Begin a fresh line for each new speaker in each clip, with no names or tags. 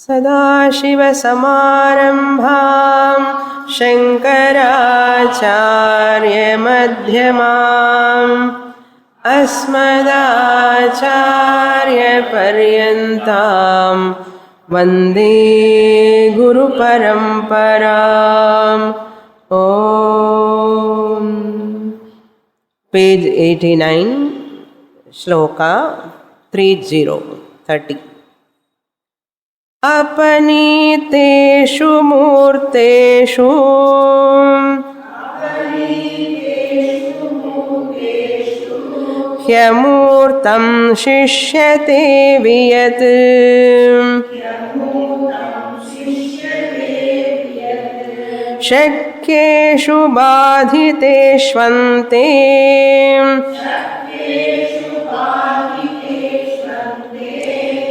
सदाशिवसमारम्भां शङ्कराचार्यमध्यमाम् अस्मदाचार्यपर्यन्तां वन्दे गुरुपरम्पराम्. ॐ. Page 89, Shloka 30. अपनीतेषु मूर्तेषु ह्यमूर्तं शिष्यते वियत् शक्येषु बाधितेष्वन्ते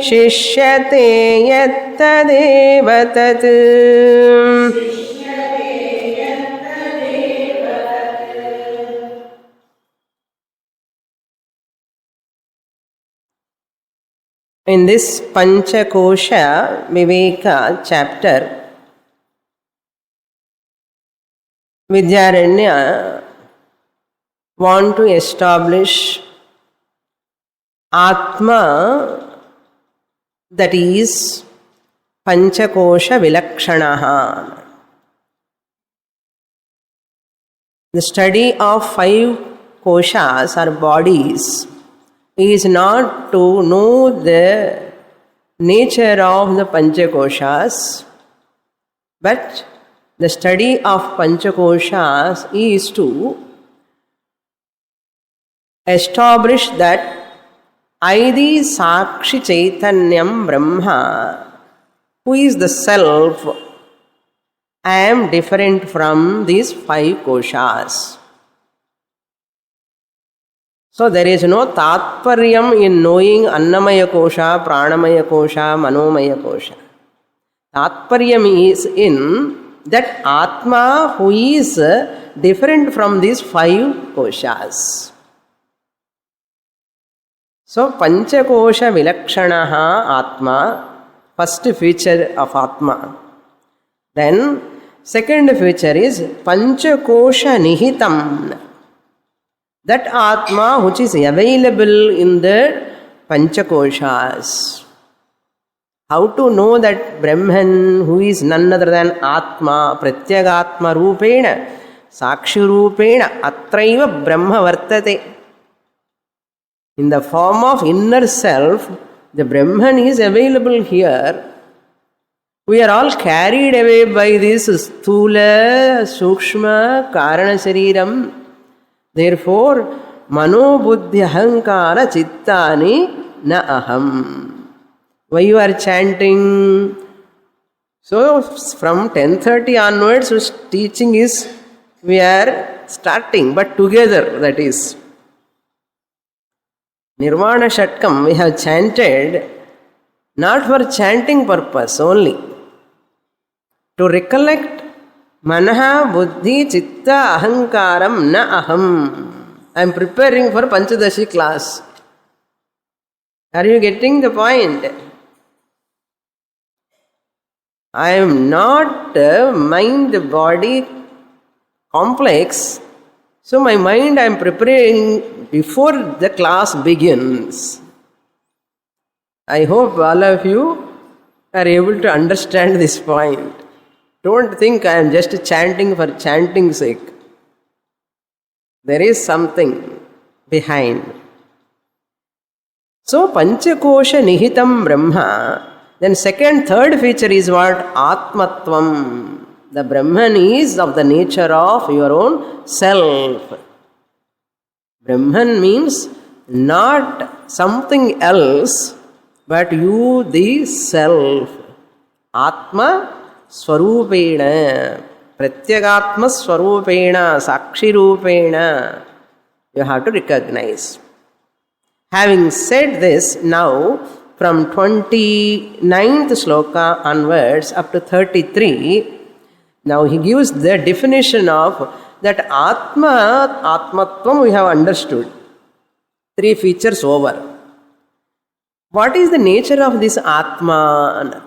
शिष्यते यत्तदेव तत्. In this Panchakosha Viveka chapter, Vidyaranya want to establish Atma, that is Panchakosha Vilakshanaha. The study of 5 koshas or bodies is not to know the nature of the Panchakoshas, but the study of Panchakoshas is to establish that Aidi Sakshi Chaitanyam Brahma, who is the self, I am different from these 5 koshas. So there is no tatparyam in knowing Annamaya kosha, Pranamaya kosha, Manomaya kosha. Tatparyam is in that Atma who is different from these 5 koshas. So, Panchakosha Vilakshanaha Atma, first feature of Atma. Then, second feature is Panchakosha Nihitam. That Atma which is available in the Panchakoshas. How to know that Brahman, who is none other than Atma, Pratyagatma Rupena, Sakshi Rupena, Atraiva Brahma Vartate. In the form of inner self, the Brahman is available here. We are all carried away by this Sthula, Sukshma, Karana Shariram. Therefore, Mano Buddhi Ahankara Chittani Na Aham. Why you are chanting? So, from 10:30 onwards, teaching is, we are starting, but together, that is. Nirvana Shatkam we have chanted not for chanting purpose only. To recollect Manaha Buddhi Chitta Ahankaram Na Aham. I am preparing for Panchadashi class. Are you getting the point? I am not mind-body complex. So my mind I am preparing before the class begins. I hope all of you are able to understand this point. Don't think I am just chanting for chanting's sake. There is something behind. So Panchakosha Nihitam Brahma. Then third feature is what? Atmatvam. The Brahman is of the nature of your own self. Brahman means not something else, but you the self. Atma Swarupena. Pratyagatma Swarupena. Sakshi Rupena. You have to recognize. Having said this, now from 29th sloka onwards up to 33, now he gives the definition of that Atma, Atmatvam we have understood. 3 features over. What is the nature of this Atma?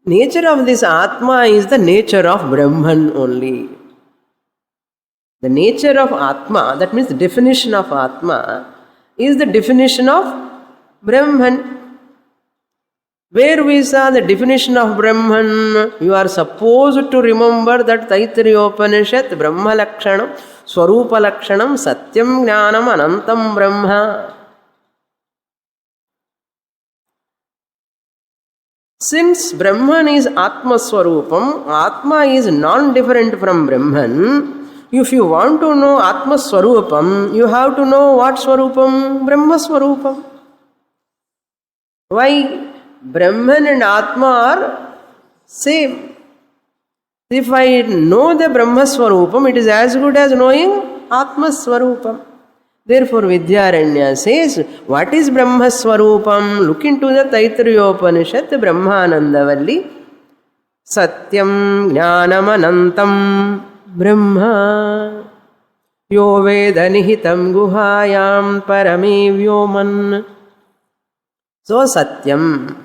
Nature of this Atma is the nature of Brahman only. The nature of Atma, that means the definition of Atma, is the definition of Brahman. Where we saw the definition of Brahman, you are supposed to remember that Taittiriya Upanishad, Brahma Lakshanam, Swarupa Lakshanam, Satyam Jnanam, Anantam Brahma. Since Brahman is Atma Swarupam, Atma is non-different from Brahman. If you want to know Atma Swarupam, you have to know what Swarupam? Brahma Swarupam. Why? Brahman and Atma are same. If I know the Brahma Swarupam, it is as good as knowing Atma Swarupam. Therefore, Vidyaranya says, what is Brahma Swarupam? Look into the Taittiriya Upanishad, Brahmanandavalli. Satyam Jnanam Anantam Brahma Yo Veda Nihitam Guhayam Parame Vyoman. So, Satyam.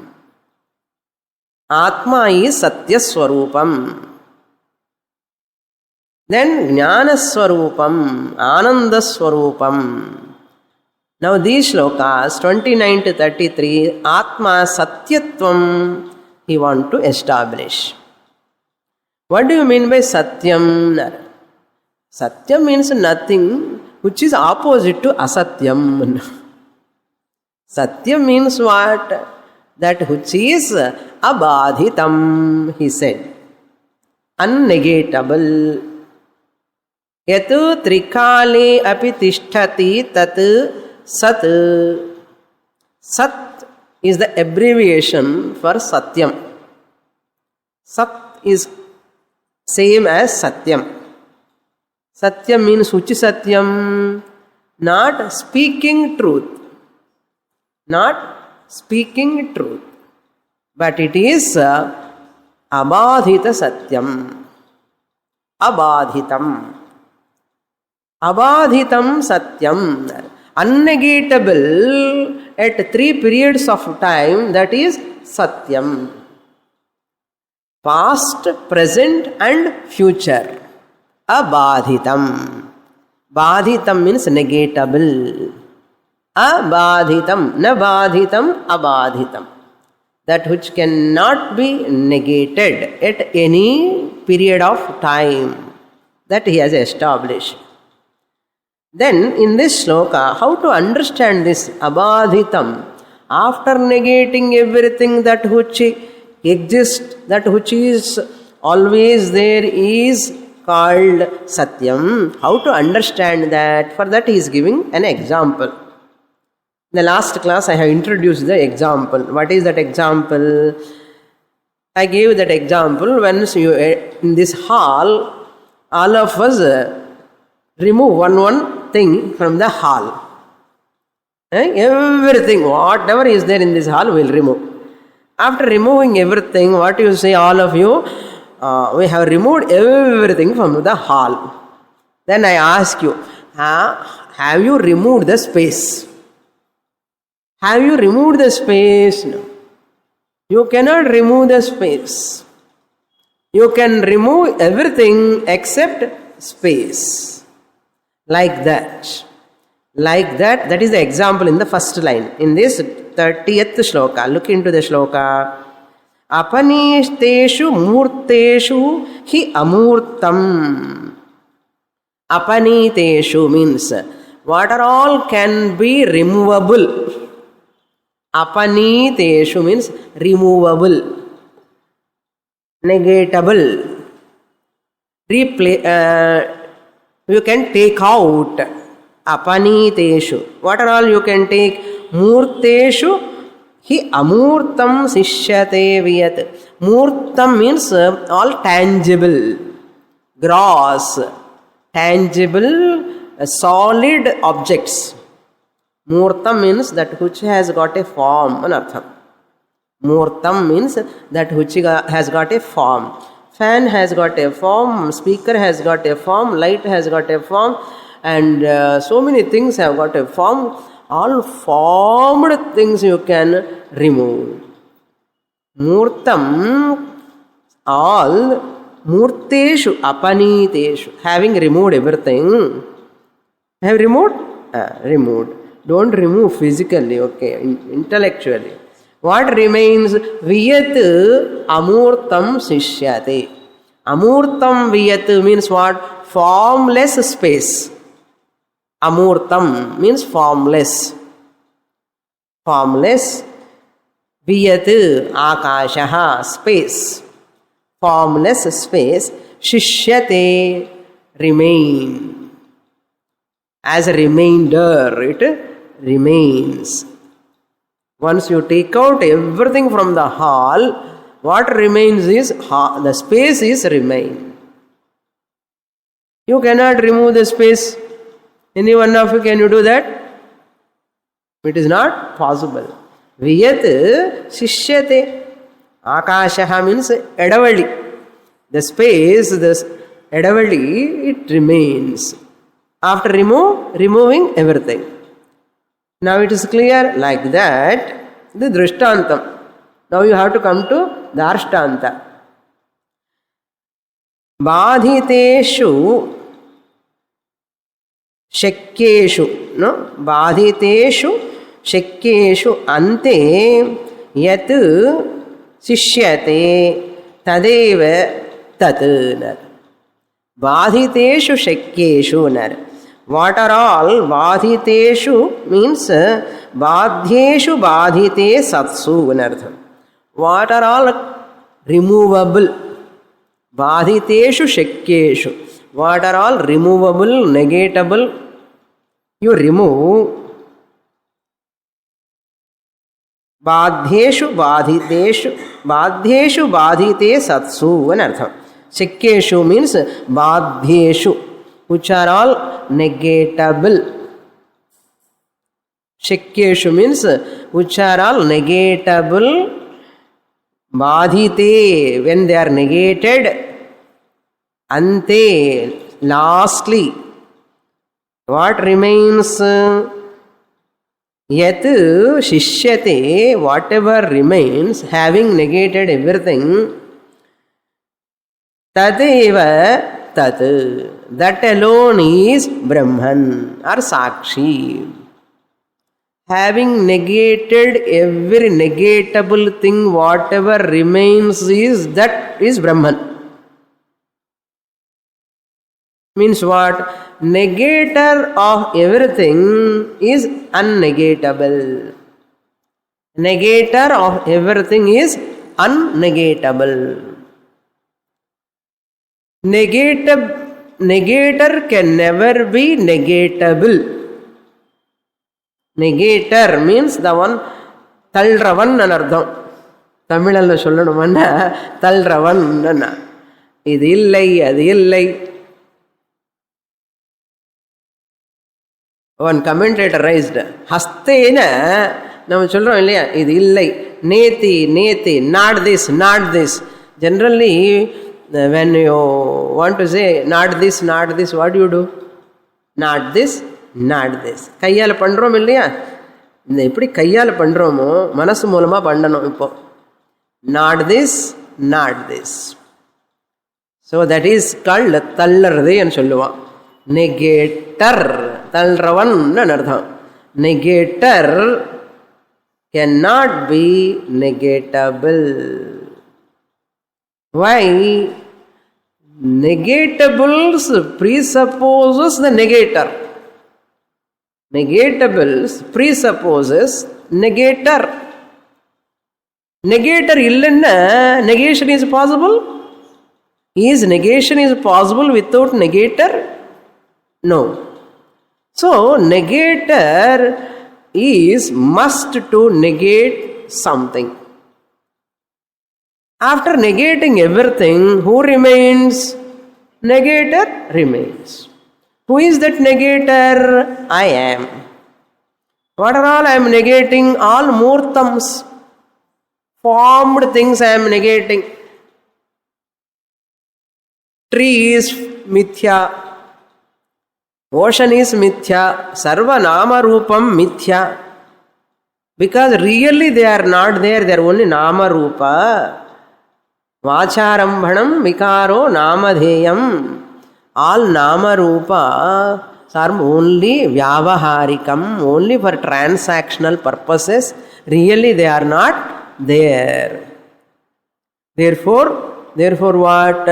Atma is Satya Swarupam. Then Jnana Swarupam, Ananda Swarupam. Now these shlokas 29 to 33, Atma Satyatvam, he want to establish. What do you mean by Satyam? Satyam means nothing which is opposite to Asatyam. Satyam means what? That which is abadhitam, he said. Unnegatable. Yatu trikale api tishtati tat sat. Sat is the abbreviation for Satyam. Sat is same as Satyam. Satyam means Uchi Satyam, not speaking truth. Not speaking truth. But it is Abadhita Satyam. Abadhitam. Abadhitam Satyam. Unnegatable at 3 periods of time, that is Satyam. Past, present and future. Abadhitam. Badhitam means negatable. Abadhitam. Na badhitam, abadhitam. That which cannot be negated at any period of time. That he has established. Then in this shloka, how to understand this abadhitam? After negating everything that which exists, that which is always there is called Satyam. How to understand that? For that he is giving an example. In the last class I have introduced the example. What is that example? I gave that example when you in this hall, all of us remove one thing from the hall. Everything, whatever is there in this hall, we will remove. After removing everything, what you say, all of you, we have removed everything from the hall. Then I ask you, have you removed the space? Have you removed the space? No. You cannot remove the space. You can remove everything except space. Like that. Like that. That is the example in the first line. In this 30th shloka. Look into the shloka. Apanishteshu murteshu hi amurtam. Apaniteshu means what are all can be removable. Apaniteshu means removable, negatable, you can take out. Apaniteshu. What are all you can take? Murteshu hi amurtam sishyate viyat. Murtam means all tangible, gross, tangible, solid objects. Murtam means that which has got a form. Anartham. Murtam means that which has got a form. Fan has got a form, speaker has got a form, light has got a form, and so many things have got a form. All formed things you can remove. Murtam all murteshu apaniteshu, having removed everything. Have removed? Removed. Don't remove physically, okay, intellectually. What remains? Viyat amurtam sishyate. Amurtam viyat means what? Formless space. Amurtam means formless. Formless. Viyat akashaha, space. Formless space. Shishyate, remain. As a remainder, it remains. Once you take out everything from the hall, what remains is the space is remain. You cannot remove the space. Any one of you, can you do that? It is not possible. Viyat shishyate. Akashaha means edavali. The space, the edavali, it remains. After removing everything. Now it is clear like that, the drishtantam. Now you have to come to the arshtanta. Badhiteshu shakyeshu, no? Badhiteshu shakyeshu ante yat sishyate tadeva tat. Badhiteshu shakyeshu nar. What are all? Badhiteshu means badhyeshu badhite satsu anartham. What are all removable? Badhiteshu shakyeshu. What are all removable, negatable? You remove. Badhyeshu badhiteshu. Badhyeshu badhite satsu anartham. Shakyeshu means badhyeshu, which are all negatable. Shakyeshu means which are all negatable. Badhite, when they are negated. Ante, lastly. What remains? Yat shishyate, whatever remains, having negated everything. Tadeva tat. That alone is Brahman or Sakshi. Having negated every negatable thing, whatever remains is, that is Brahman. Means what? Negator of everything is unnegatable. Negator of everything is unnegatable. Negator can never be negatable. Negator means the one Talravan anardham. Tamilalla sollanomanna Talravan anna. Idu illai, adu illai. One commentator raised Hastena, நம்ம சொல்றோம் இல்லையா, இது இல்லை, நேத்தி நேத்தி, not this, not this. Generally, when you want to say not this, what do you do? Not this, not this. கையால் பண்ணுறோம் இல்லையா, இந்த எப்படி கையால் பண்ணுறோமோ மனசு மூலமாக பண்ணணும். இப்போ not this, not this. So that is called தள்ளறதுன்னு சொல்லுவான். நெகேட்டர், தள்ளுறவன் அர்த்தம். நெகேட்டர் cannot be negatable. Why? Negatables presupposes the negator. Negatables presupposes negator. Negator illenna negation is possible? Is negation is possible without negator? No. So negator is must to negate something. After negating everything, who remains? Negator remains. Who is that negator? I am. What are all I am negating? All murtams, formed things I am negating. Tree is mithya, ocean is mithya, sarva nama rupam mithya. Because really they are not there, they are only nama rupa. Vacharambhanam vikaro namadheyam. All nama rupa are only vyavaharikam, only for transactional purposes. Really they are not there. Therefore what?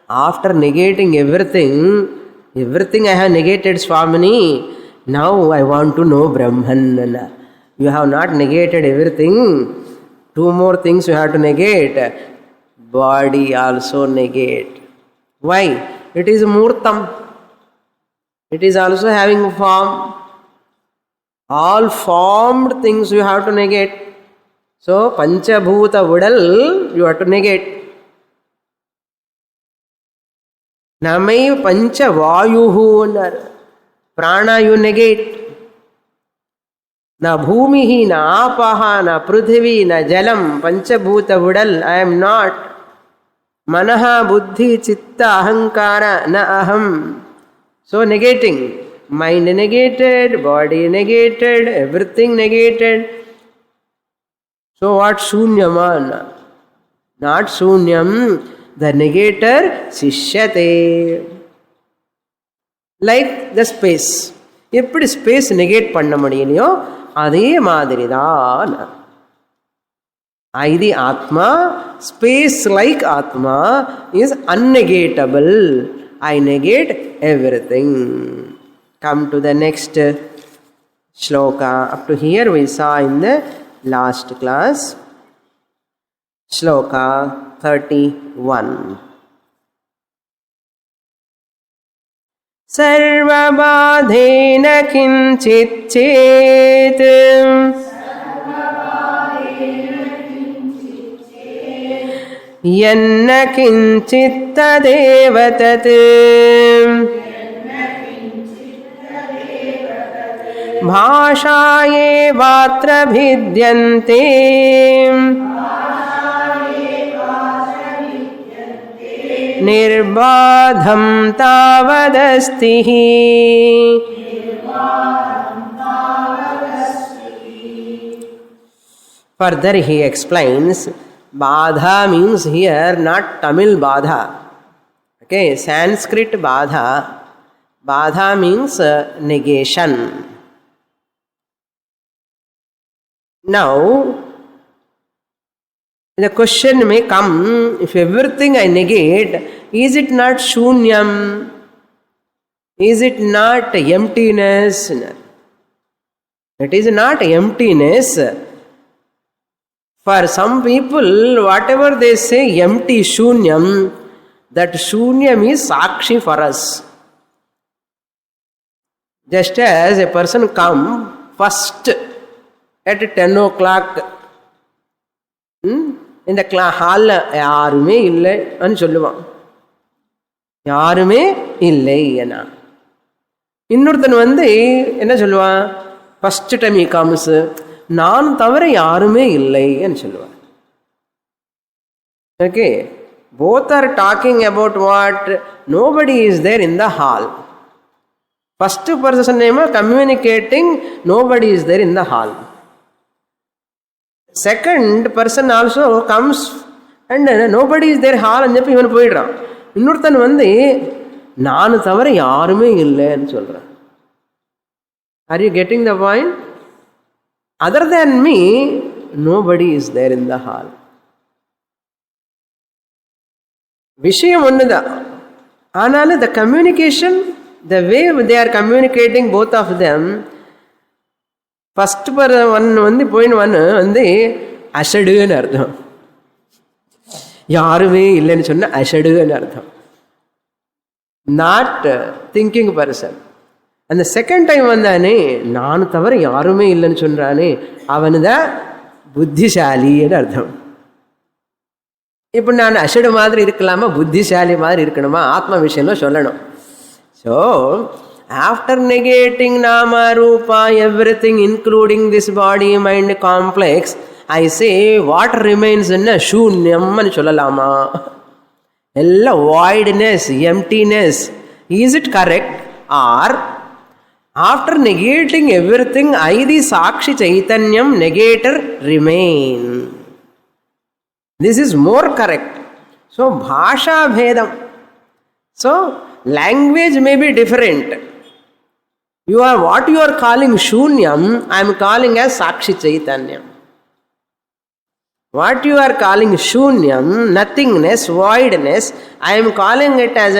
After negating everything I have negated, Swamini, now I want to know Brahman. You have not negated everything. Two more things you have to negate. Body also negate. Why? It is Murtam. It is also having form. All formed things you have to negate. So, Panchabhuta Vidal, you have to negate. Namai Pancha Vayuhu, Prana you negate. Na Bhumihi, na Apaha, na Prithvi, na Jalam, Panchabhuta Vidal, I am not. Manaha, Buddhi, Chitta, Ahankara, na Aham. So negating. Mind negated, body negated, everything negated. So what? Shunyamana. Not Shunyam. The negator, Sishyate. Like the space. எப்படி space negate பண்ண முடியலையோ அதே மாதிரி தான் இது ஆத்மா. Space like ஆத்மா is அன்னெகேட்டபிள். I negate everything. Come to the next shloka. Up to here we saw in the last class. Shloka 31. सर्वबाधेन किञ्चित् चेत् यन्न किञ्चित् तदेव तत् भाषायेवात्र भिद्यन्ते निर्बाधं तावदस्ति. Further he explains, Badha means here not Tamil Badha. Okay, Sanskrit Badha. Badha means negation. Now, the question may come, if everything I negate, is it not shunyam? Is it not emptiness? It is not emptiness. For some people, whatever they say empty shunyam, that shunyam is sakshi for us. Just as a person come first at 10 o'clock, இந்த ஹாலில் யாருமே இல்லைன்னு சொல்லுவான். யாருமே இல்லை ஏன்னா இன்னொருத்தன் என்ன சொல்லுவான், ஃபஸ்ட் டைம் ஈ கம்ஸ், நான் தவிர யாருமே இல்லைன்னு சொல்லுவான். Okay, both are talking about what? Nobody is there in the hall. First person name communicating, nobody is there in the hall. Second person also comes and nobody is there hall and இவன் போயிடுறான். இன்னொருத்தன் நான் தவிர யாருமே இல்லைன்னு சொல்றான். Are you getting the point? Other than me, nobody is there in the hall. விஷயம் ஒண்ணுதான், ஆனாலும் the communication, the way they are communicating, both of them, first one போயின்னு அஷடுன்னு அர்த்தம். யாருமே இல்லைன்னு சொன்ன அஷடுன்னு அர்த்தம். Not thinking person. அந்த செகண்ட் டைம் வந்தானே, நான் தவிர யாருமே இல்லைன்னு சொல்றானே, அவனு தான் புத்திசாலின்னு அர்த்தம். இப்போ நான் அஷடு மாதிரி இருக்கலாமா, புத்திசாலி மாதிரி இருக்கணுமா, ஆத்ம விஷயம்லாம் சொல்லணும். So after negating nama rupa everything including this body mind complex, I say what remains in shunyam nu sollalama, ella voidness, emptiness. Is it correct? Or after negating everything I the sakshi chaitanyam negator remain? This is more correct. So, bhasha bhedam. So, language may be different. What you are calling shunyam, I am calling as Sakshi Chaitanyam. What you are calling shunyam, nothingness, voidness, I am calling it as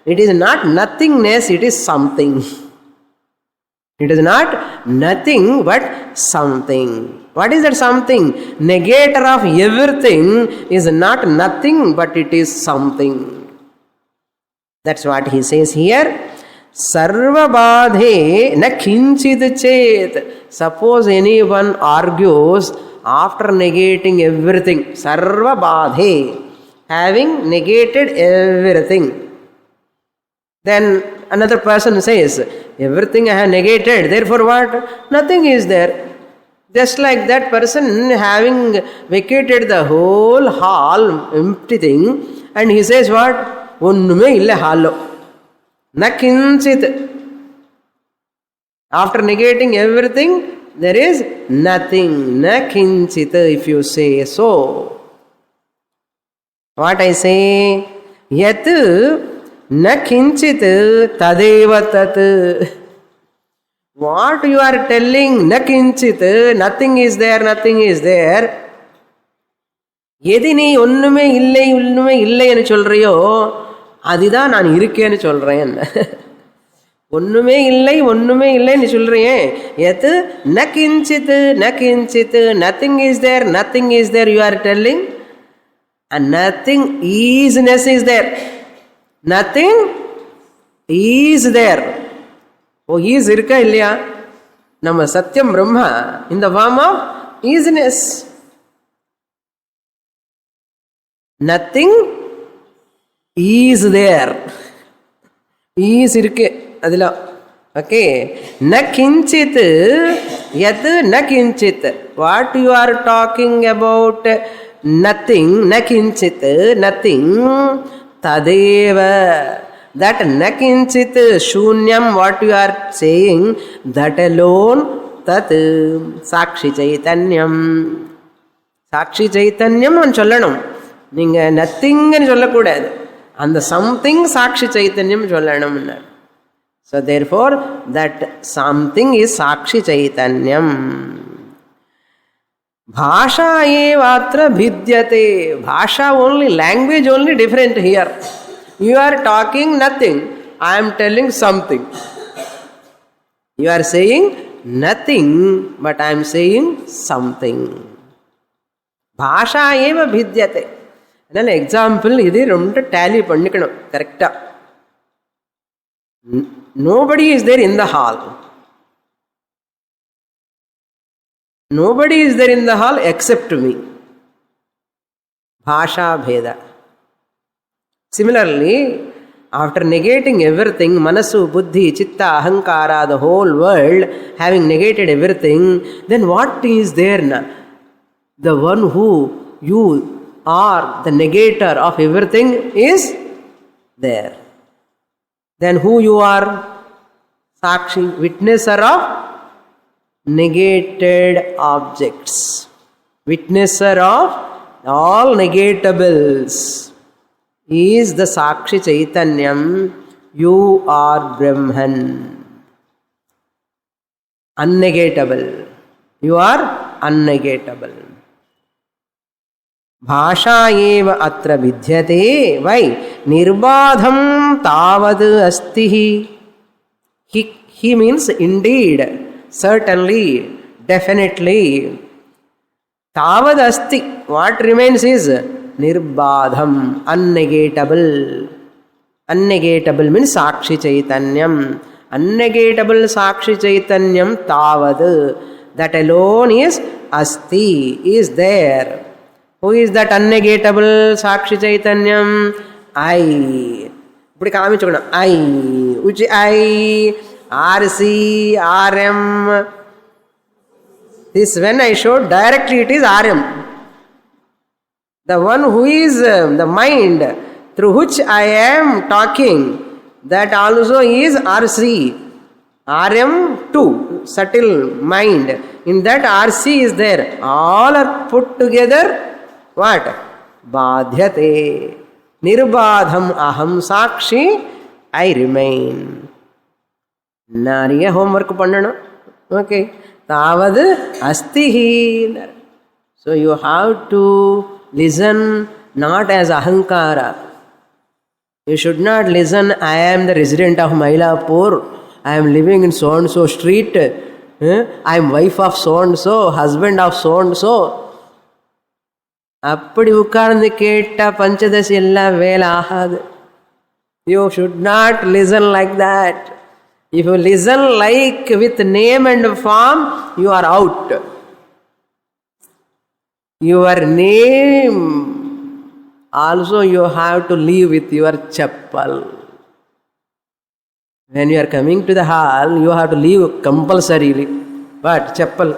it is not nothingness, it is something. It is not nothing but something. What is that something? Negator of everything is not nothing but it is something. That's what he says here. Sarva badhe na kinchid chet. Suppose anyone argues after negating everything. Sarva badhe. Having negated everything. Then another person says, everything I have negated, therefore what? Nothing is there. Just like that person having vacated the whole hall, empty thing, and he says what? Onnume illa hallo. Na kinchit. After negating everything, there is nothing. Na kinchit, if you say so. What I say? Yat na kinchit tadeva tat. What you are telling, na kinchit, nothing is there, nothing is there. எது நீ ஒன்றுமே இல்லை ஒன்றுமே இல்லைன்னு சொல்கிறியோ அதுதான் நான் இருக்கேன்னு சொல்கிறேன். ஒன்றுமே இல்லை ஒன்றுமே இல்லைன்னு சொல்கிறேன். எது ந கிஞ்சித் ந கிஞ்சித், nothing is there, nothing is there you are telling. And nothing isness is there. Nothing is there. Oh is இருக்கா இல்லையா? நம்ம சத்தியம் பிரம்மா இந்த form of isness. Nothing is there. Is இருக்கு அதில். ஓகே. ந கிஞ்சித் எது ந கிஞ்சித். What you are talking about nothing, ந கிஞ்சித் நத்திங் ததேவ. That na kinchit shunyam, what you are saying, that alone, tat Sakshi Chaitanyam. Sakshi Chaitanyam நான் சொல்லணும். நீங்கள் நத்திங்னு சொல்லக்கூடாது. அந்த சம்திங் சாட்சி சைத்தன்யம் சொல்லணும்னு. So therefore that something is சாட்சி சைத்தன்யம். பாஷா ஏவாத்ர भिद्यते. பாஷா only, language only different here. You are talking nothing, I am telling something. You are saying nothing, but I am saying something. பாஷா ஏவ भिद्यते. அதனால் எக்ஸாம்பிள் இது ரொம்ப டேலி பண்ணிக்கணும் கரெக்டாக. Nobody is there in the hall. Nobody is there in the hall except me. பாஷா பேத. Similarly, after negating everything, Manasu, Buddhi, Chitta, Ahankara, the whole world, having negated everything, then what is there now? The one who you are, the negator of everything, is there. Then who you are? Sakshi, witnesser of negated objects. Witnesser of all negatables. Is the Sakshi Chaitanyam. You are Brahman. Unnegatable. You are unnegatable. Bhasha eva atra vidyate. Why? Nirbadham tavad asti. He means indeed, certainly, definitely. Tavad asti. What remains is Nirbadham, unnegatable. Unnegatable means Sakshi Chaitanyam. Unnegatable Sakshi Chaitanyam tavad. That alone is asti, is there. Who is that unnegatable Sakshi Chaitanyam? I. இப்படி காமிச்சுக்கணும். I. Which I? RC, RM. This when I showed directly it is RM. The one who is the mind through which I am talking, that also is RC. RM2, subtle mind. In that RC is there. All are put together. What? Badhyate. Nirbadham aham sakshi, I remain. Nariya homework pannano. Okay. Tavad astihi. So you have to listen not as ahankara. You should not listen, I am the resident of Mailapur, I am living in so and so street, I am wife of so and so, husband of so and so. அப்படி உட்கார்ந்து கேட்டா பஞ்சதசி எல்லாம் வேலை ஆகாது. You should not listen like that. If you listen like with name and form, you are out. Your name also you have to leave with your chappal. When you are coming to the hall, you have to leave compulsorily. But chappal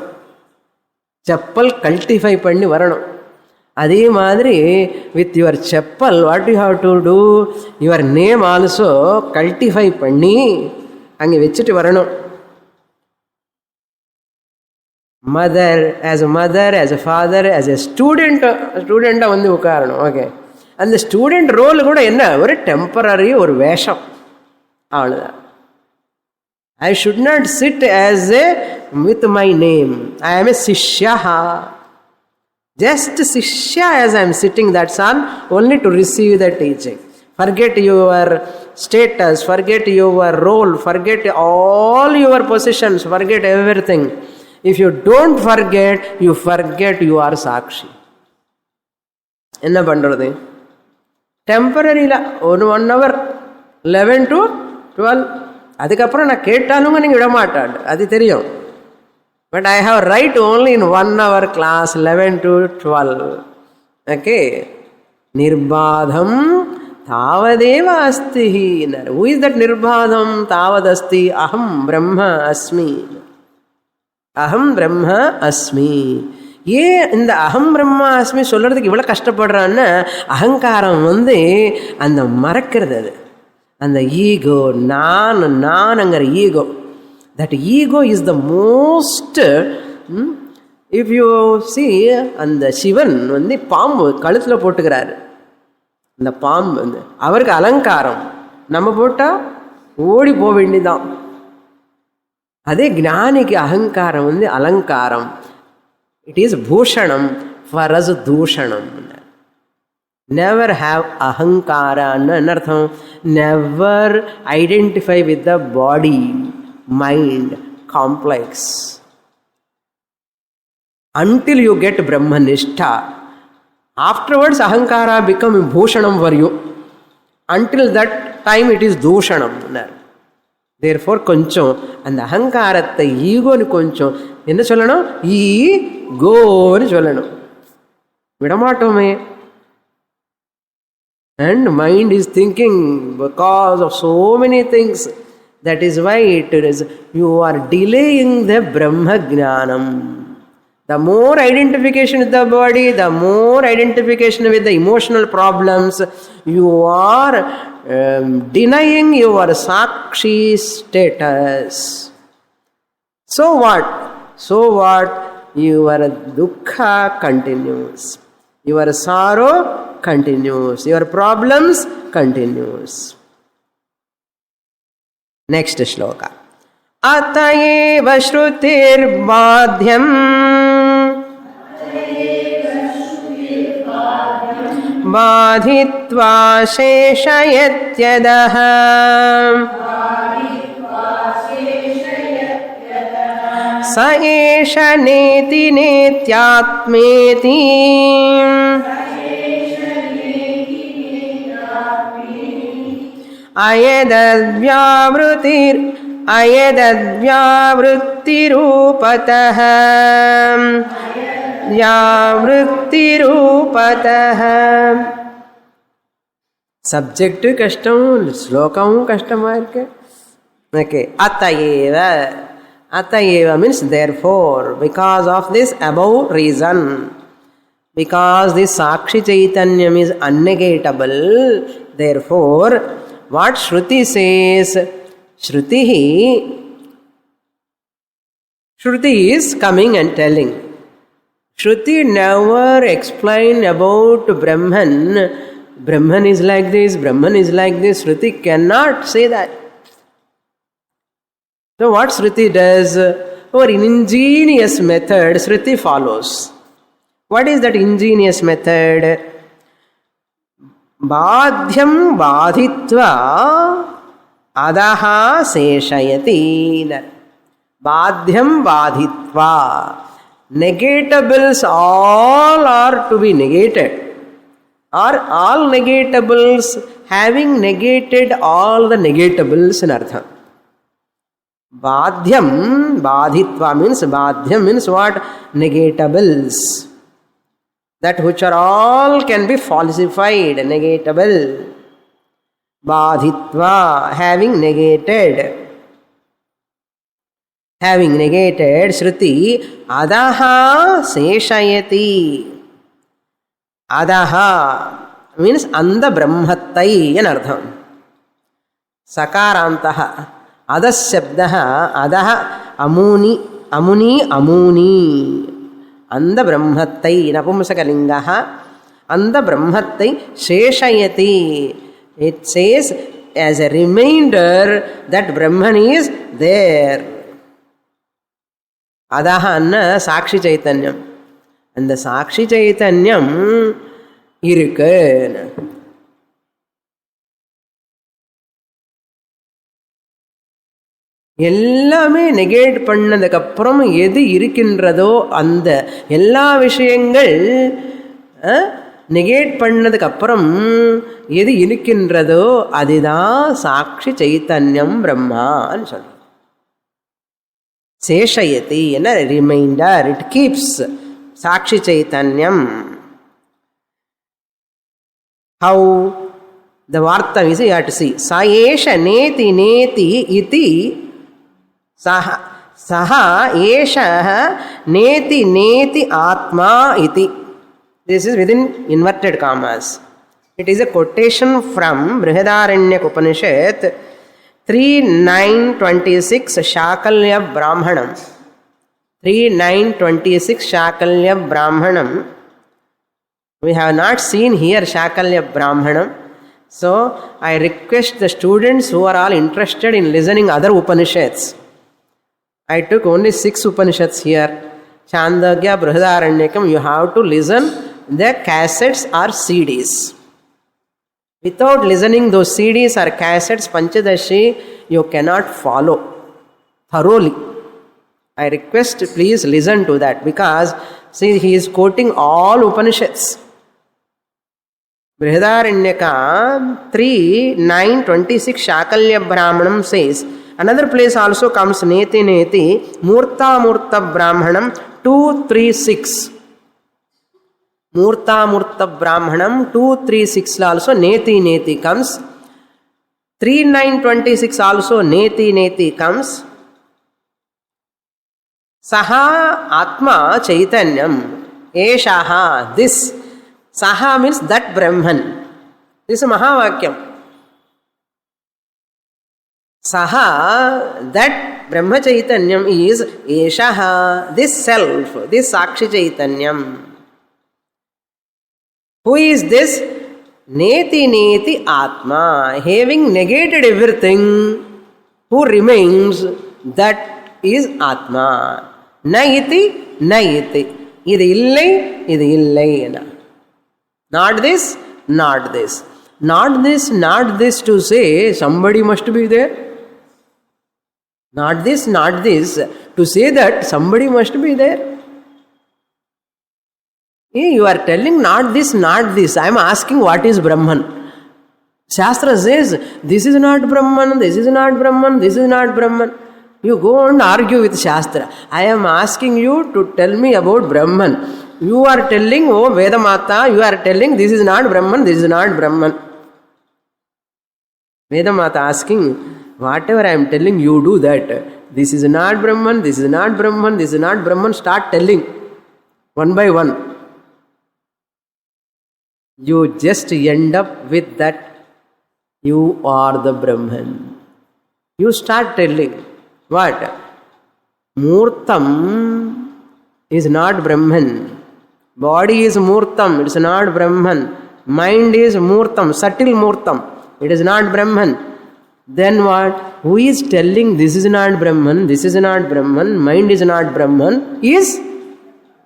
cultify பண்ணி வரணும். அதே மாதிரி with your chappal, what you have to do, your name also cultify பண்ணி அங்கே வச்சுட்டு வரணும். Mother, as a father, as a student வந்து உட்காரணும். ஓகே, அந்த ஸ்டூடெண்ட் ரோல் கூட என்ன, ஒரு டெம்பரரி ஒரு வேஷம், அவ்வளோதான். I should not sit as a with my name. I am a Sishya. Just Sishya as I am sitting, that's all, only to receive the teaching. Forget your status, forget your role, forget all your possessions, forget everything. If you don't forget, you forget you are Sakshi. என்ன பண்ணுறது? டெம்பரரியில் ஒரு 1 hour 11 to 12, அதுக்கப்புறம் நான் கேட்டாலுங்க நீங்கள் விட மாட்டாள், அது தெரியும். But I have right only in 1 hour class 11 to 12. Okay, நிர்பாதம் தாவதேவ அஸ்தி. ஹூ இஸ் தட் நிர்பாதம் தாவதஸ்தி? அகம் பிரம்ம அஸ்மி. அகம் பிரம்ம அஸ்மி. ஏன் இந்த அகம் பிரம்மா அஸ்மி சொல்கிறதுக்கு இவ்வளோ கஷ்டப்படுறான்னு, அகங்காரம் வந்து அந்த மறக்கிறது, அது அந்த ஈகோ, நான்ங்கிற ego. That ego is the most. If you see, அந்த சிவன் வந்து பாம்பு கழுத்தில் போட்டுக்கிறாரு. அந்த பாம்பு வந்து அவருக்கு அலங்காரம், நம்ம போட்டால் ஓடி போக வேண்டியதான். அதே ஞானிக்கு அகங்காரம் வந்து அலங்காரம். It is bhushanam, for us dushanam. Never have ahankara. Anartham, never identify with the body, mind, complex. Until you get Brahmanistha. Afterwards, ahankara become bhushanam for you. Until that time, it is dushanam. Therefore, கொஞ்சம் அந்த அகங்காரத்தை, ஈகோன்னு கொஞ்சம் என்ன சொல்லணும், ஈகோன்னு சொல்லணும். விடமாட்டோமே. And mind is thinking because of so many things. That is why it is, you are delaying the Brahma Jnanam. The more identification with the body, the more identification with the emotional problems, you are denying your Sakshi status. So what? Your dukkha continues. Your sorrow continues. Your problems continues. Next shloka. Atayeva shrutir badhyam बाधित्वा शेषयत्यदः स एष नेति नेत्यात्मेति अयदव्यावृत्तिरूपतः व्यावृत्तिरूपतः. Subject கஷ்டம், ஸ்லோகமும் கஷ்டமாக இருக்கு. Okay, அத்தயேவ. Atayeva means therefore, because of this above reason, because this Sakshi Chaitanyam is unnegatable, therefore, what Shruti says, Shruti is coming and telling. Shruti never explained about Brahman Brahman is like this, Brahman is like this. Shruti cannot say that. So what Shruti does, or an ingenious method, Shruti follows. What is that ingenious method? Badhyam badhitva adaha seshayati. Badhyam badhitva. Negatables all are to be negated. Or all negatables having negated all the negatables in artha. Badhyam badhitva means what? Negatables. That which are all can be falsified, negatable. Badhitva, having negated, Shruti, adaha seshayati. Adaha means anda brahmattai in artham. Sakarantaha. Adashabdaha, adaha amuni. Anda brahmattai, napumsakalingaha, anda brahmattai sheshayati. It says as a reminder that Brahman is there. Adaha anna Sakshi Chaitanyam. And the Sakshi Chaitanyam irukku. எல்லாமே negate பண்ணதுக்கு அப்புறம் எது இருக்கின்றதோ அந்த எல்லா விஷயங்கள் negate பண்ணதுக்கு அப்புறம் எது இருக்கின்றதோ அதுதான் சாட்சி சைத்தன்யம் பிரம்மான்னு சொல்றோம். சேஷயதி என்ன ரிமைண்டர், இட் கீப்ஸ் சாட்சி சைத்தன்யம். ஹவு த வார்த்தம் is you have to see ச ஏஷ நேதி நேதி இதி Saha esha neti neti atma iti. This is within inverted commas. It is a quotation from Brihadaranyaka Upanishad 3.9.26 Shakalya Brahmanam. 3.9.26 Shakalya Brahmanam. We have not seen here Shakalya Brahmanam. So I request the students who are all interested in listening other Upanishads. I took only 6 Upanishads here. Chandogya, Brihadaranyakam, you have to listen the cassettes or CDs. Without listening those CDs or cassettes, Panchadashi, you cannot follow thoroughly. I request please listen to that because see he is quoting all Upanishads. Brihadaranyaka 3.9.26 Shakalya Brahmanam says, another place also comes Neti Neti, Murta Murta Brahmanam 2.3.6. Murta Murta Brahmanam 2.3.6 also Neti Neti comes. 3.9.26 also Neti Neti comes. Saha Atma Chaitanyam Eshaha. This Saha means that Brahman. This is Mahavakyam. Saha, that Brahma Chaitanyam is Eshaha, this self, this Sakshi Chaitanyam. Who is this? Neti Neti Atma, having negated everything, who remains, that is Atma. Naiti, Naiti. Idu illai. Not this, not this. Not this, not this to say somebody must be there. Not this, not this to say that somebody must be there. You are telling not this, not this. I am asking what is Brahman. Shastra says this is not Brahman, this is not Brahman, this is not Brahman. You go and argue with Shastra. I am asking you to tell me about Brahman. You are telling, oh Vedamata, you are telling this is not Brahman, this is not Brahman. Vedamata asking, whatever I am telling you do that. This is not Brahman, this is not Brahman, this is not Brahman. Start telling one by one. You just end up with that you are the Brahman. You start telling what? Murtam is not Brahman. Body is Murtam, it is not Brahman. Mind is Murtam, subtle Murtam. It is not Brahman. Then what? Who is telling this is not Brahman, this is not Brahman, mind is not Brahman, is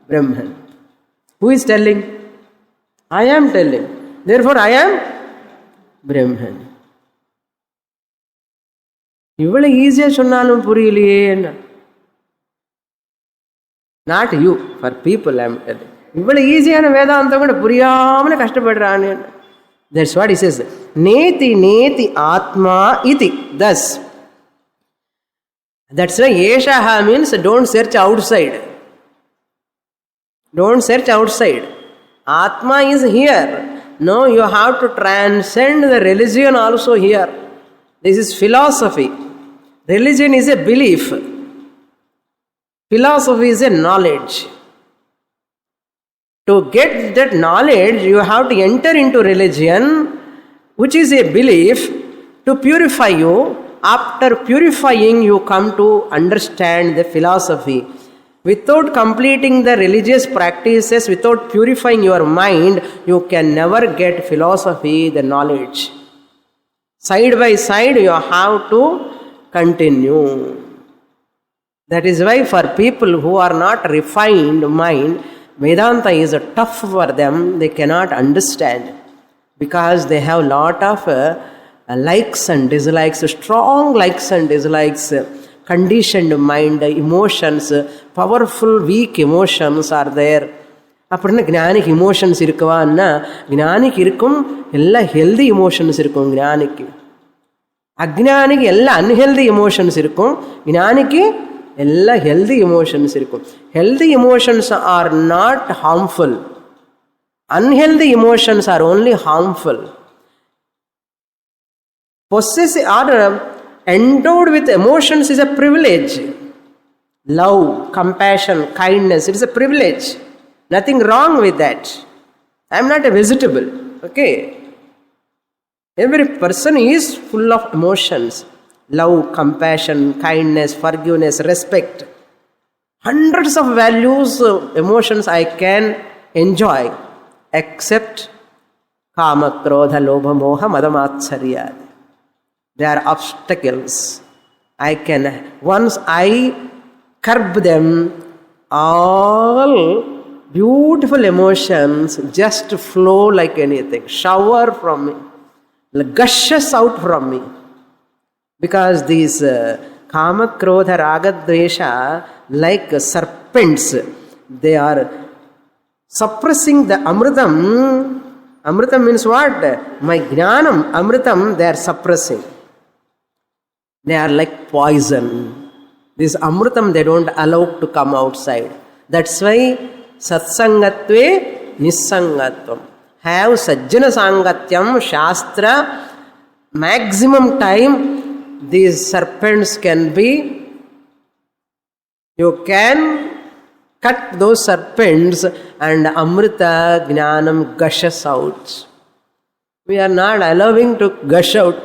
Brahman. Who is telling? I am telling. Therefore, I am Brahman. இவ்வளவு ஈஸியா சொன்னாலும் புரியலையே. Not you, for people I am telling. இவ்வளவு ஈஸியான வேதாந்தம் கூட புரியாமலே கஷ்டப்படுறான்னு. That's what he says. நேதி நேதி ஆத்மா இதி. தஸ் that's why yeshaha means don't search outside. Don't search outside. Atma is here. No, you have to transcend the religion also here. This is philosophy. Religion is a belief. Philosophy is a knowledge. To get that knowledge, you have to enter into religion, which is a belief, to purify you. After purifying, you come to understand the philosophy. Without completing the religious practices, without purifying your mind, you can never get philosophy, the knowledge. Side by side, you have to continue. That is why for people who are not refined mind, Vedanta is tough for them. They cannot understand because they have lot of likes and dislikes, strong likes and dislikes, conditioned mind, emotions, powerful weak emotions are there. அப்படின்னா ஞானிக்கு emotions இருக்குவான்னா, ஞானிக்கு இருக்கும் எல்லா healthy emotions இருக்கும் ஞானிக்கு. அஜ்ஞானிக்கு எல்லா unhealthy emotions இருக்கும், ஞானிக்கு எல்லா ஹெல்தி இமோஷன்ஸ் இருக்கும். Healthy emotions are not harmful. Unhealthy emotions are only harmful. Possessive or endowed with emotions is a privilege. Love, compassion, kindness, it is a privilege. Nothing wrong with that. I am not a vegetable. Okay. Every person is full of emotions. Love, compassion, kindness, forgiveness, respect. Hundreds of values, emotions I can enjoy, except kama, krodha, lobha, moha, madamatsarya. They are obstacles. Once I curb them, all beautiful emotions just flow like anything, shower from me, gushes out from me. Because these kama, krodha, raga, dvesha, like serpents, they are suppressing the amritam. Amritam means what? My jnanam, amritam, they are suppressing. They are like poison. This amritam they don't allow to come outside. That's why satsangatve nissangatvam. Have sajjana sangatyam, shastra, maximum time these serpents can be. You can cut those serpents and amrita jnanam gushes out. We are not allowing to gush out.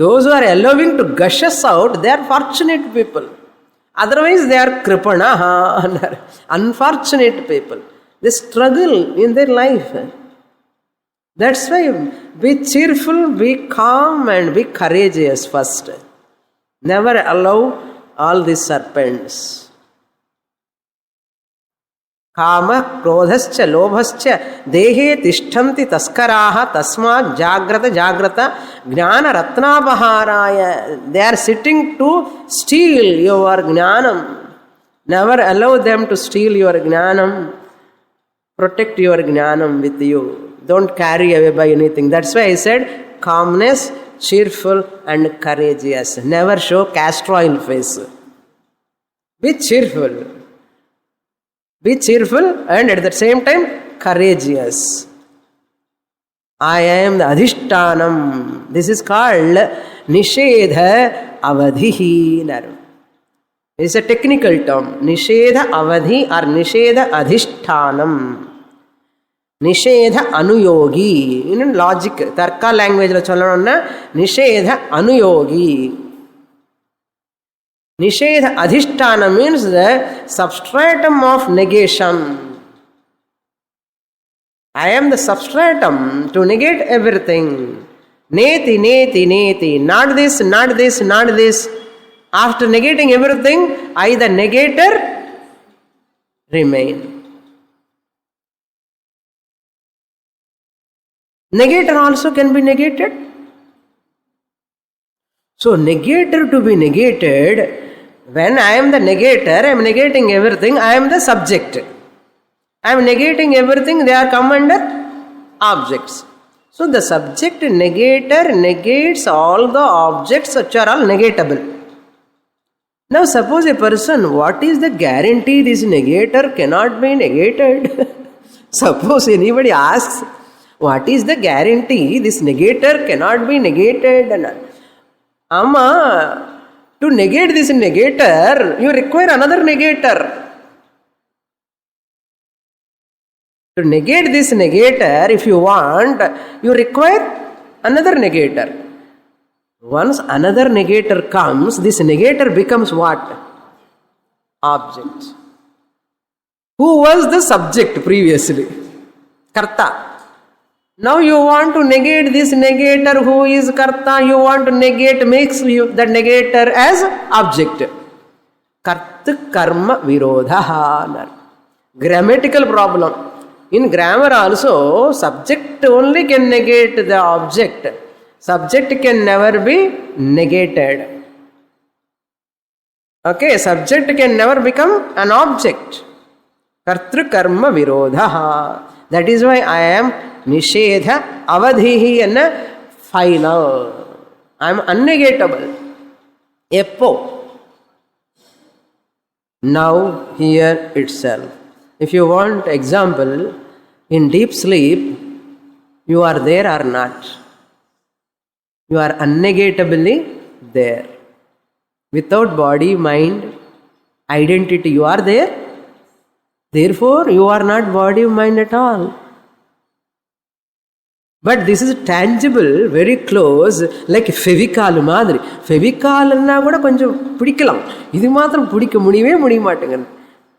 Those who are allowing to gushes out, they are fortunate people. Otherwise they are kripana, unfortunate people. They struggle in their life. That's why be cheerful, be calm and be courageous first. Never allow all these serpents. Kama, krodhascha, lobhascha, dehe tishtanti taskaraha, tasmat jagrata jagrata, jnana ratnapaharaya. They are sitting to steal your jnanam. Never allow them to steal your jnanam. Protect your jnanam with you. Don't carry away by anything. That's why I said calmness, cheerful and courageous. Never show castor oil face. Be cheerful. Be cheerful and at the same time courageous. I am the adhishtanam. This is called nishedha avadhi. It's a technical term. Nishedha avadhi or nishedha adhishtanam. Nishedha anuyogi. In logic, tarka language la sollanona nishedha anuyogi. Nishedha adhisthana means the substratum of negation. I am the substratum to negate everything. Neti, neti, neti. Not this, not this, not this. After negating everything, I, the negator, remain. Negator also can be negated. So, negator to be negated, when I am the negator, I am negating everything, I am the subject. I am negating everything, they are come under objects. So, the subject negator negates all the objects which are all negatable. Now, suppose a person, what is the guarantee this negator cannot be negated? Suppose anybody asks, what is the guarantee this negator cannot be negated? Amma, to negate this negator, you require another negator. To negate this negator, if you want, you require another negator. Once another negator comes, this negator becomes what? Object. Who was the subject previously? Karta. Now you want to negate this negator who is Karta, you want to negate, makes you that negator as object. Karta karma virodha. Grammatical problem. In grammar also, subject only can negate the object. Subject can never be negated. Okay, subject can never become an object. Kartru karma virodha. That is why I am nishedha avadhihi and final. I am unnegatable. Eppo. Now, here itself. If you want example, in deep sleep, you are there or not? You are unnegatably there. Without body, mind, identity, you are there. Therefore, you are not body, mind at all. But this is tangible, very close, like Fevicol madri. Fevicol anna kuda konjam pidikalam. Idu maatram pidikka mudiyave mudiyamaatengadu.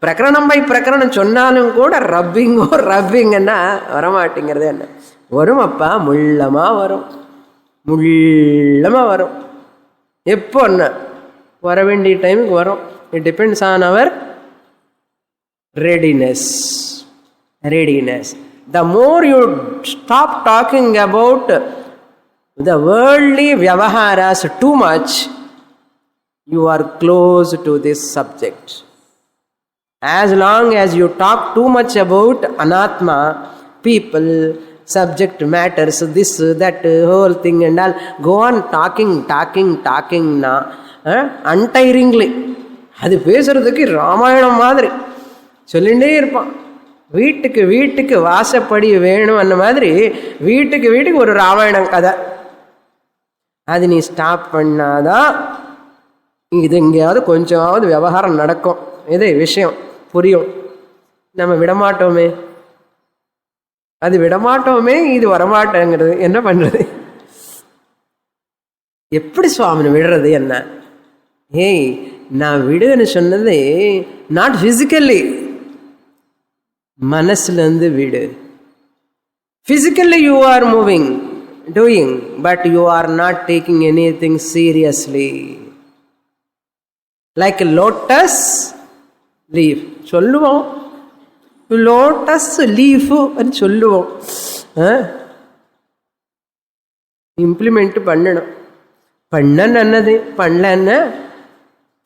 Prakaranam by prakaranam chonnalum kuda rubbing anna varamaatengirudhu enna. Varum appa mullama varum. Mullama varum. Eppo anna vara vendi time ku varum. It depends on our readiness. The more you stop talking about the worldly vyavaharas too much, you are close to this subject. As long as you talk too much about anatma, people, subject matters, this, that, whole thing and all, go on talking untiringly. அது பேசுறதுக்கு ராமாயணம் மாதிரி சொல்லிகிட்டே இருப்பான். வீட்டுக்கு வாசப்படி வேணும் அந்த மாதிரி வீட்டுக்கு ஒரு ராமாயணம் கதை. அது நீ ஸ்டாப் பண்ணாதான் இது எங்கேயாவது கொஞ்சமாவது விவகாரம் நடக்கும். இது விஷயம் புரியும். நம்ம விடமாட்டோமே, அது விடமாட்டோமே, இது வரமாட்டேங்கிறது என்ன பண்ணுறது? எப்படி சுவாமின்னு விடுறது என்ன? ஏய், நான் விடுன்னு சொன்னது நாட் ஃபிசிக்கலி, மனசுலேருந்து விடு. Physically you are moving, doing, but you are not taking anything seriously. Like a lotus leaf. சொல்லுவோம், லோட்டஸ் லீஃபு అని சொல்லுவோம். இம்ப்ளிமெண்ட் பண்ணணும். பண்ணன்னது பண்ணலன்னா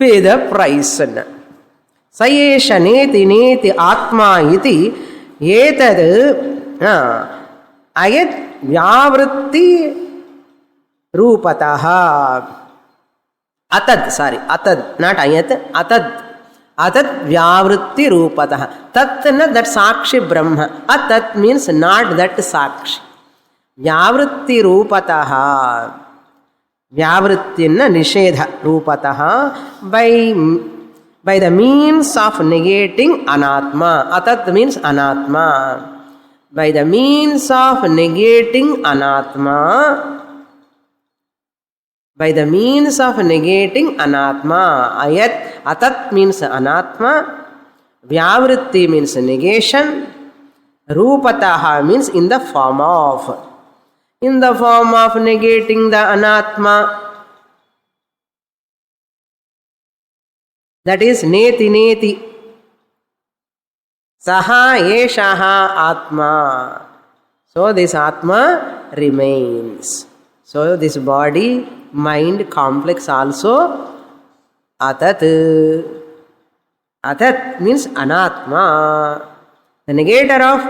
பேத பிரைஸ் என்ன. சயேஷ நேதி நேதி ஆத்மா இது ஏதது அயத் வியாவிருத்தி ரூபதः. அத்தத், சாரி, அத்தத், நாட் அயத், அத்தத் வியாவிருத்தி ரூபதः. தத்னா தட் சாட்சி பிரம்ம. அத்தத் மீன்ஸ் நாட் தட் சாட்சி. வியாவிருத்தி ரூபதः, வியாவிருத்தின்னா நிஷேத ரூபதः, by the means of negating anatma. Atat means anatma. By the means of negating anatma, by the means of negating anatma, ayat, atat means anatma, vyavritti means negation, Rupataha means in the form of. In the form of negating the anatma. That is neti neti. Saha eshaha atma. So this atma remains. So this body, mind complex also atat. Atat means anatma. The negator of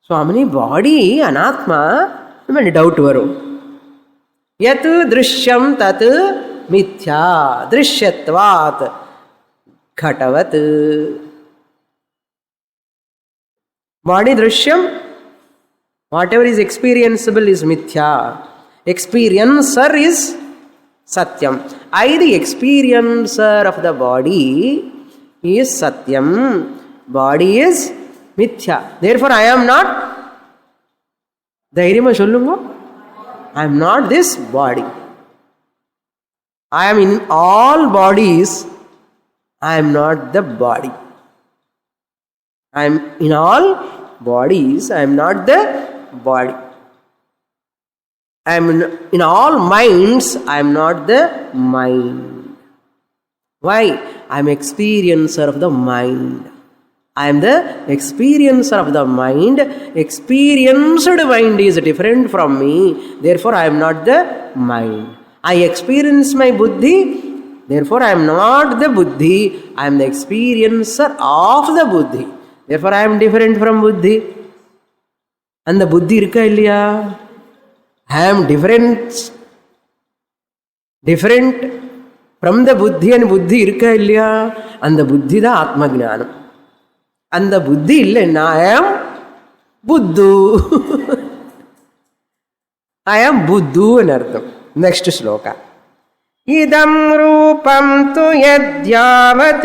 Swamini body anatma. When doubt varu. Yat drishyam tat mithya drishyatvat ghatavat. Body drishyam, whatever is experienceable is mithya. Experiencer is satyam. I, the experiencer of the body, is satyam. Body is mithya. Therefore, I am not. ధైర్యమా சொல்லுங்க. I am not this body. I am in all bodies. I am not the body. I am in all bodies. I am not the body. I am in all minds. I am not the mind. Why? I am experiencer of the mind. I am the experiencer of the mind. Experienced mind is different from me. Therefore, I am not the mind. I experience my buddhi. Therefore, I am not the buddhi. I am the experiencer of the buddhi. Therefore, I am different from buddhi. And the buddhi irukka illaya? I am different from the buddhi and buddhi irukka illaya? And the buddhi da atma jnanam. And the buddhi illenna, I am buddhu. I am buddhu in artham. Next sloka. Idam rupam tu yadyavat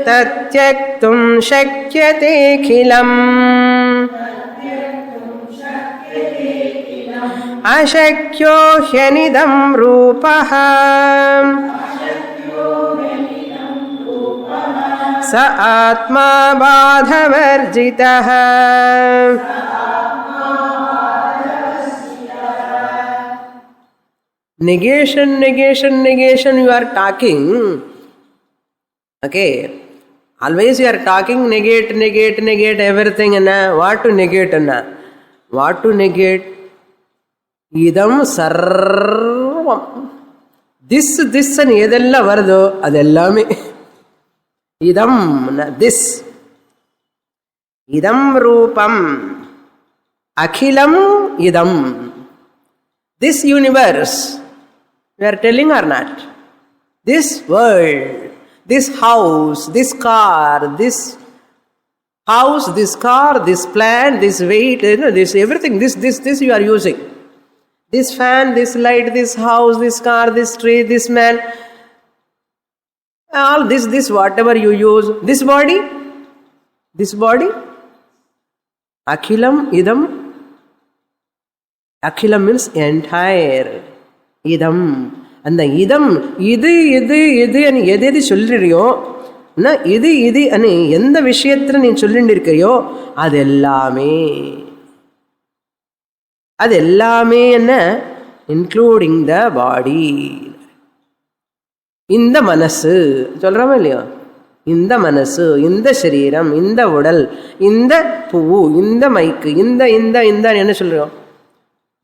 tatyaktum shakyate khilam ashakyo hyanidam rupaham sa atma badhavarjitah. Negation you are talking. Okay. Always you are talking negate everything. What to negate? What to negate? Idam sarvam. This and edella vardo adellame. Idam, this. Idam rupam. Akhilam idam. This universe. We are telling or not? This world, this house, this car, this house, this car, this plant, this weight, this everything, this you are using. This fan, this light, this house, this car, this tree, this man, all this whatever you use, this body, akhilam idam. Akhilam means entire. Idam. And the idam, idu and yedi solliriyo, na idi and yenda vishayathila nee sollindirukkiyo, adellame enna, including the body. In the manasu, solrama illaya? In the manasu, in the shariram, in the udal, in the poo, in the mic, in the enna solliriyo?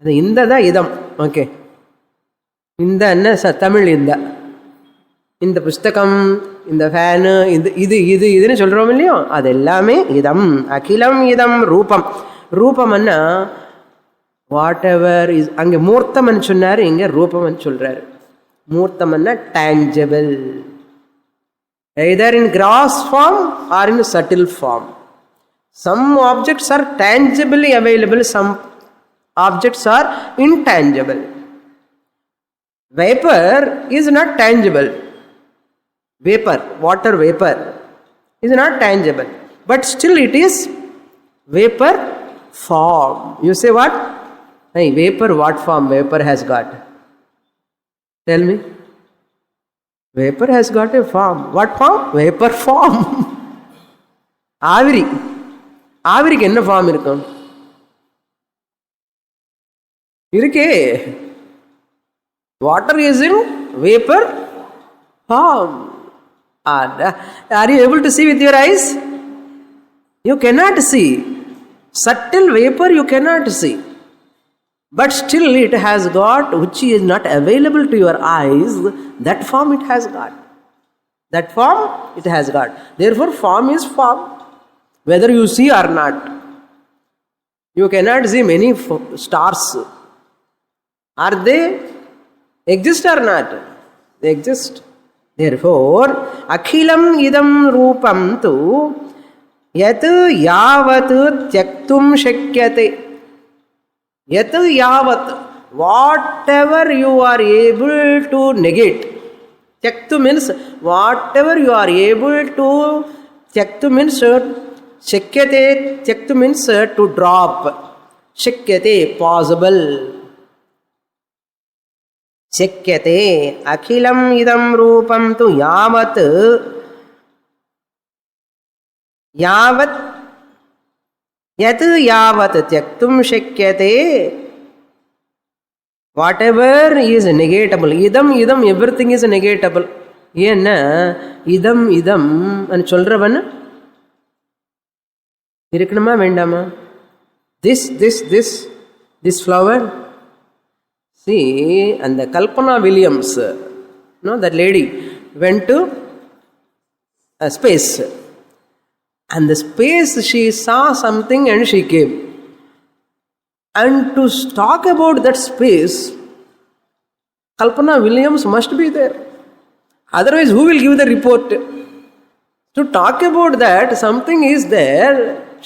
In the idam. Okay. In the Tamil in the pustakam, in the fan, in the idu solrom illaya? Adellame idam. Akhilam idam rupam. Rupam anna whatever is ange moortham an sonnaru inge rupam an solraru. Moortham anna tangible. Either in gross form or in subtle form. Some objects are tangibly available, some objects are intangible. Vapor is not tangible. Vapor, water vapor is not tangible. But still it is vapor form. You say what? Hey, vapor what form vapor has got? Tell me. Vapor has got a form. What form? Vapor form. ஆவிரிக்கு என்ன form இருக்கும்? இருக்கே. Water is in vapor form. Are you able to see with your eyes? You cannot see. Subtle vapor you cannot see. But still it has got, which is not available to your eyes, that form it has got. That form it has got. Therefore form is form, whether you see or not. You cannot see many stars. Are they exist or not? They exist. Therefore, akhilam idam rupam tu yat yavat tyaktum shakyate. Yat yavat, whatever you are able to negate. Tyaktu means whatever you are able to, tyaktu means shakyate, tyaktu means to drop. Shakyate, possible. Shakyate, akhilam idam rupam tu yavat, yavat, yat yavat tyaktum shakyate, whatever is negatable. Idam, everything is negatable. Yenna idam and சொல்றவன் இருக்கணுமா வேண்டாமா? This flower. See, and the Kalpana Williams, that lady went to space. And the space, she saw something and she came. And to talk about that space, Kalpana Williams must be there. Otherwise, who will give the report? To talk about that, something is there,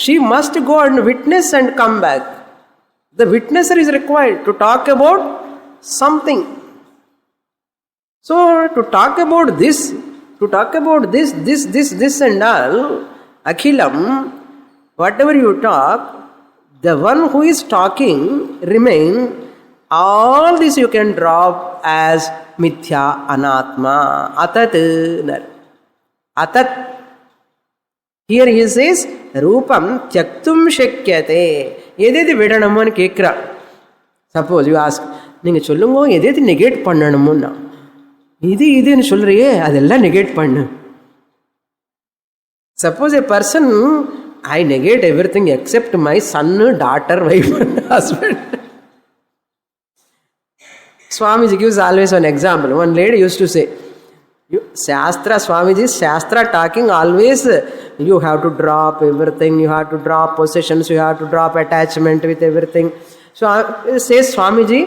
she must go and witness and come back. The witnesser is required to talk about something. So, to talk about this and all, akhilam, whatever you talk, the one who is talking remain, all this you can drop as mithya, anatma, atat. Atat. Here he says, rupam tyaktum shakyate. எது விடணுமோன்னு கேட்குறா. Suppose you ask, நீங்கள் சொல்லுங்க எது negate பண்ணணுமோன்னா, இதுன்னு சொல்கிறியே அதெல்லாம் negate பண்ணு. Suppose a person, I negate everything except my son, daughter, wife and husband. Swamiji gives always an example. One lady used to say, Shastra, Swamiji's Shastra talking always, you have to drop everything, you have to drop possessions, you have to drop attachment with everything. So says Swamiji,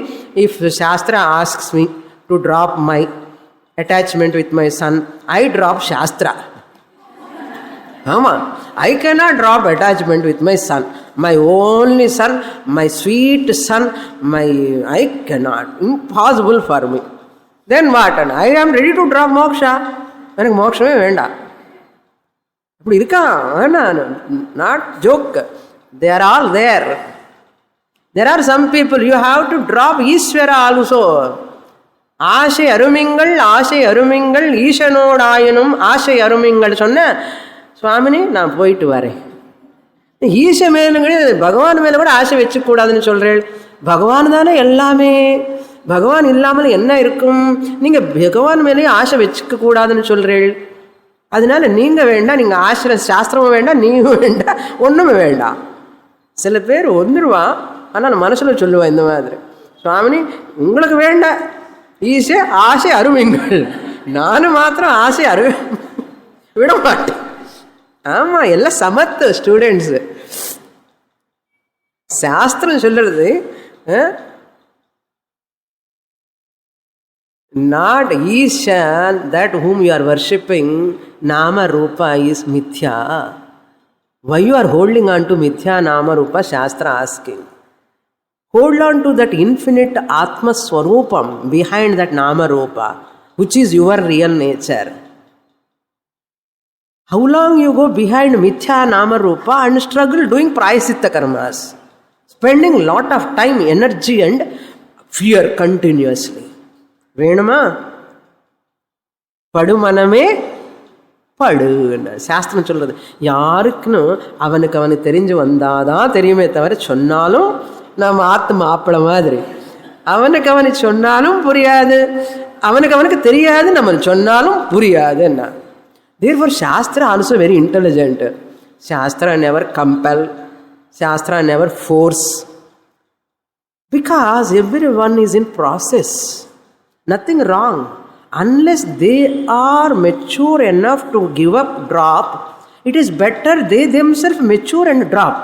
if Shastra asks me to drop my attachment with my son, I drop Shastra. I cannot drop attachment with my son. My only son, my sweet son, I cannot. Impossible for me. Then what? I am ready to drop moksha. எனக்கு மோட்சமே வேண்டாம். அப்படி இருக்கான். Not joke. They are all there. There are some people, you have to drop Ishvara also. ஆசை அருமிங்கள் ஈசனோடாயனும் ஆசை அருமிங்கள் சொன்ன சுவாமினி நான் போயிட்டு வரேன். ஈச மேலுங்க பகவான் மேலே கூட ஆசை வச்சுக்கூடாதுன்னு சொல்கிறேன். பகவான் தானே எல்லாமே. பகவான் இல்லாமல் என்ன இருக்கும்? நீங்கள் பகவான் மேலேயே ஆசை வச்சுக்க கூடாதுன்னு சொல்கிறேள். அதனால நீங்கள் வேண்டாம், நீங்கள் சாஸ்திரமும் வேண்டாம், நீயும் வேண்டாம், ஒன்றுமே வேண்டாம். சில பேர் வந்துடுவான், ஆனால் மனசில் சொல்லுவான் இந்த மாதிரி, சுவாமினி உங்களுக்கு வேண்டாம் ஈஸே ஆசை அருமைங்கள், நானும் மாத்திரம் ஆசை விட மாட்டேன். ஆமாம், எல்லாம் சமத்து ஸ்டூடெண்ட்ஸு. சாஸ்திரம் சொல்கிறது not Isha, that whom you are worshipping, Nama Rupa is Mithya. Why you are holding on to Mithya Nama Rupa? Shastra asking. Hold on to that infinite Atma Swarupam behind that Nama Rupa, which is your real nature. How long you go behind Mithya Nama Rupa and struggle doing Prayasitta Karmas, spending lot of time, energy and fear continuously. வேணுமா? படுமனமே படுன்னு சாஸ்திரம் சொல்றது. யாருக்குன்னு அவனுக்கு தெரிஞ்சு வந்தாதான் தெரியுமே தவிர, சொன்னாலும் நம்ம ஆத்து மாப்பிள மாதிரி அவனுக்கு சொன்னாலும் புரியாது, அவனுக்கு தெரியாது, நம்ம சொன்னாலும் புரியாதுன்னா. Therefore, Shastra also very intelligent. Shastra never compel, Shastra never force, because everyone is in process. Nothing wrong. Unless they are mature enough to give up, drop, it is better they themselves mature and drop.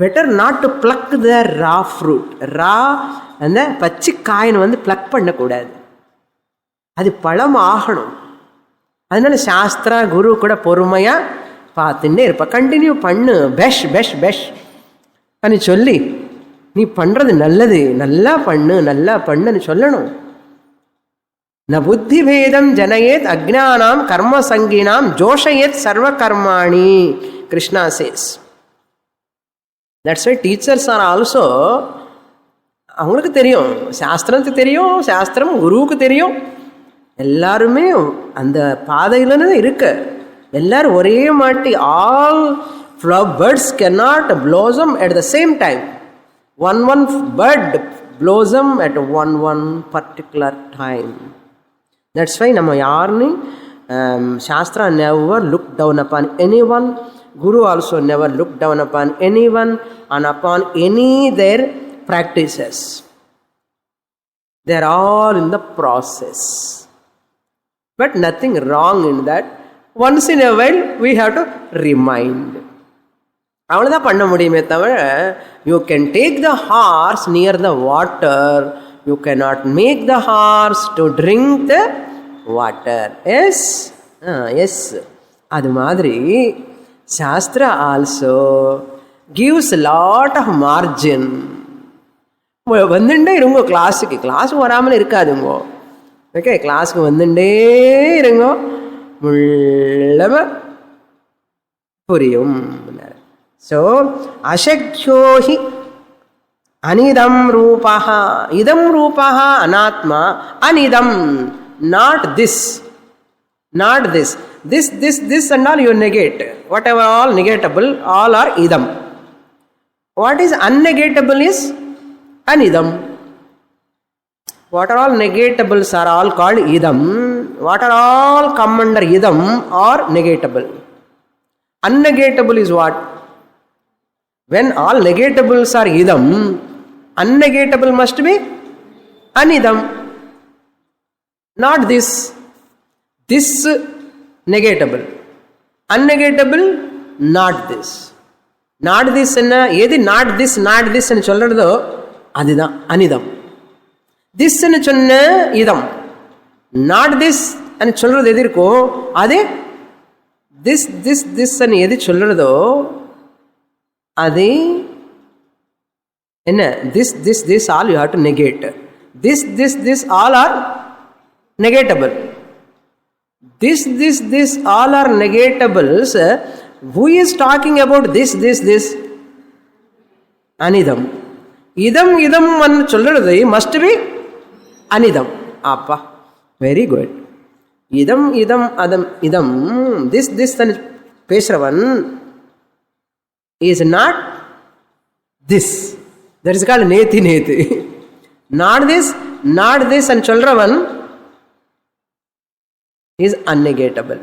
Better not to pluck the raw fruit. Raw and the பச்சை coin pluck பண்ணக்கூடாது, அது பழம் ஆகணும். அதனால சாஸ்திரா குரு கூட பொறுமையா பார்த்துட்டே இருப்பா. கண்டினியூ பண்ணு, பெஷ் பெஷ் பெஷ் అని சொல்லி, நீ பண்றது நல்லது, நல்லா பண்ணு நல்லா பண்ணுன்னு சொல்லணும். ந புத்தி பேதம் ஜனயேத் அஜ்ஞானாம் கர்ம சங்கினாம் ஜோஷயேத் சர்வ கர்மாணி, Krishna says. That's why teachers are also, அவங்களுக்கு தெரியும், சாஸ்திரத்துக்கு தெரியும், சாஸ்திரம் குருவுக்கு தெரியும், எல்லாருமே அந்த பாதையில இருக்கு. எல்லாரும் ஒரே மாட்டி, all birds cannot blossom at the same time. One bird blossom at one particular time. That's why நம்ம யாருன்னு Shastra never looked down upon anyone. Guru also never looked down upon anyone and upon any their practices. They are all in the process. But nothing wrong in that. Once in a while we have to remind. அவ்வளோதான் பண்ண முடியுமே தவிர, you can take the horse near the water, you cannot make the horse to drink the water. Yes? Yes. அது மாதிரி Shastra also gives a lot of margin. வந்துட்டே இருங்கோ கிளாஸுக்கு, கிளாஸுக்கு வராமல் இருக்காதுங்கோ. ஓகே, கிளாஸுக்கு வந்துட்டே இருங்கோ, முள்ளம புரியும். ஸோ அசக்யோஹி அனிதம் ரூபா, இதம் ரூபா அனாத்மா, அனிதம் not this, not this, this this this and all you negate. Whatever all negatable, all are idam. What is unnegatable is anidam. What are all negatables are all called idam. What are all come under idam are negatable. Unnegatable is what? When all negatables are idam, unnegatable must be anidam. Not this. This negatable. Unnegatable, not this. Not this enna, எது not this not this ன்னு சொல்றதோ அதுதான் அனிதம். this ன்னு சொன்ன இதம். not this ன்னு சொல்றது எது இருக்கோ அது this this this ன்னு எது சொல்றதோ அது என்ன, this this this all you have to negate. This this this all are negatable. This all are negatables. Who is talking about this anidam? Idam and சொல்றது must be anidam. Appa, very good. Idam adam this and பேசுறவன் is not this. That is called நேத்தி. not this and சொல்றவன் is unnegatable.